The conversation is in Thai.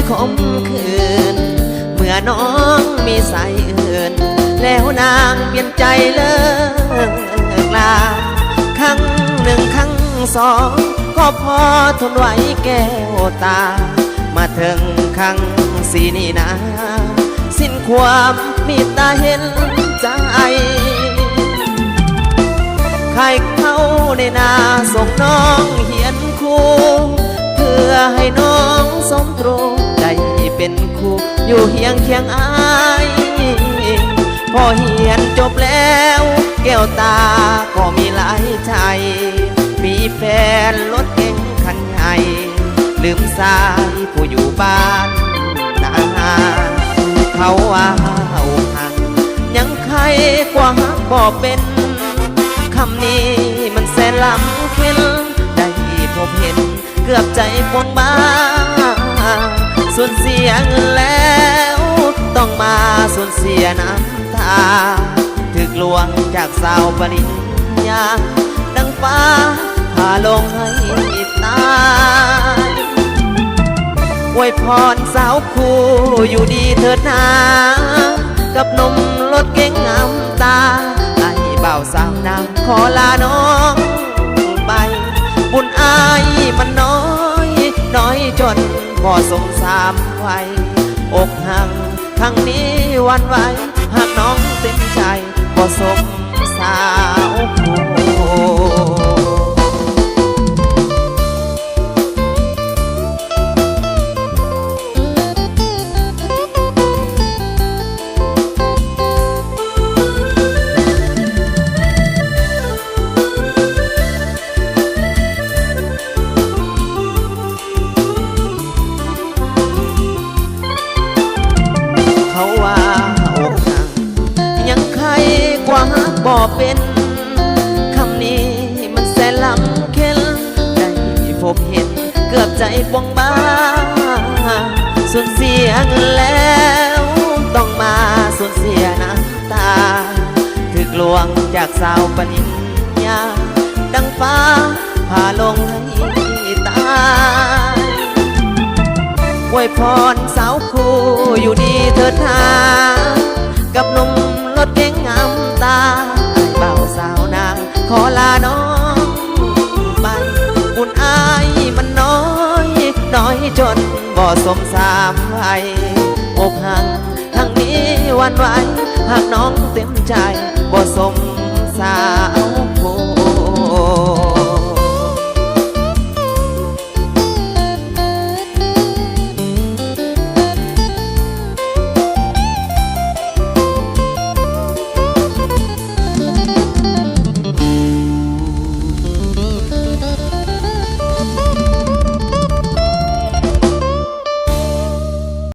คมคืนเมื่อน้องมีสายอื่นแล้วนางเปลี่ยนใจเลิกลาครั้งหนึ่งครั้งสองก็พอทนไหวแก้วตามาถึงครั้งสี่นี่นะสิ้นความมีตาเห็นใจใครเข้าในนาส่งน้องเหียนคู่เพื่อให้น้องสมตรูได้เป็นคู่อยู่เฮียงเคียงอายพอเหียนจบแล้วแก้วตาก็มีหลายใจมีแฟนรถเก๋งคันใหญ่ลืมสายผู้อยู่บ้านนาเขาว่าอกหักยังใครกว่าหักบ่เป็นคำนี้มันแสนล้ำเค็นได้พบเห็นเกือบใจปวงบ้าสูญเสียเงินแล้วต้องมาสูญเสียน้ำตาถึกลวงจากสาวปริญญาดังฟ้าพาลงให้ตายอวยพรสาวคู่อยู่ดีเถิดนากับนมรถเก๋งงามตาไอ้บ่าวสาวนางขอลาน้องไปบุญอายมันน้อยจนพอสมสามไว้อกหักครั้งนี้วันไหวหากน้องเต็มใจพอสมสาวคู่บ่เป็นคำนี้มันแสนล้ำเค็นได้พบเห็นเกือบใจปวงบ้าสูญเสียเงินแล้วต้องมาสูญเสียน้ำตาถึกลวงจากสาวปริญญาดังฟ้าพาลงให้ตายอวยพรสาวคู่อยู่ดีเถิดนากับนมรถเก๋งงามตาเบาสาวนางขอลาน้องไปบุญอายมันน้อยจนบ่สมสามไว้อกหักทางนี้วันไหวหากน้องเต็มใจบ่สมสาว